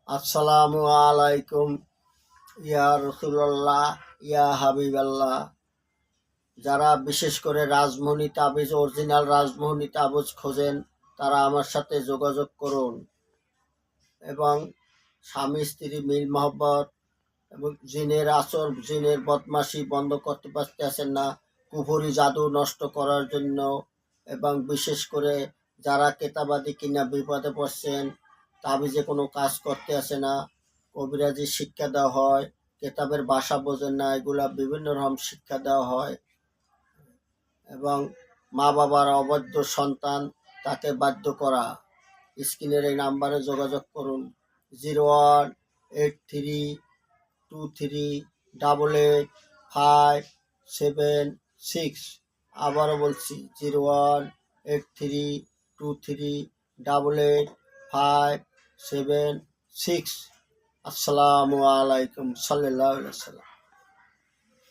আসসালামু আলাইকুম ইয়া রসুল্লাহ ইয়া হাবিবাল্লাহ। যারা বিশেষ করে রাজমণি তাবিজ, অরিজিনাল রাজমণি তাবিজ খোঁজেন তারা আমার সাথে যোগাযোগ করুন। এবং স্বামী স্ত্রী মিল মহব্বত এবং জিনের আচর, জিনের বদমাশি বন্ধ করতে পারতেছেন না, কুফরি জাদু নষ্ট করার জন্য, এবং বিশেষ করে যারা কেতাবাদি কিনা বিপদে পড়ছেন, তাবিজে কোনো কাজ করতে আসে না, কবিরাজি শিক্ষা দেওয়া হয়, কেতাবের ভাষা বোঝেন না, এগুলা বিভিন্ন রকম শিক্ষা দেওয়া হয়। এবং মা বাবার অবাধ্য সন্তান তাকে বাধ্য করা। স্ক্রিনের এই নাম্বারে যোগাযোগ করুন 018323885576। আবারও বলছি 018323885576। আসসালামু আলাইকুম সাল্লাল্লাহু আলাইহি ওয়াসাল্লাম।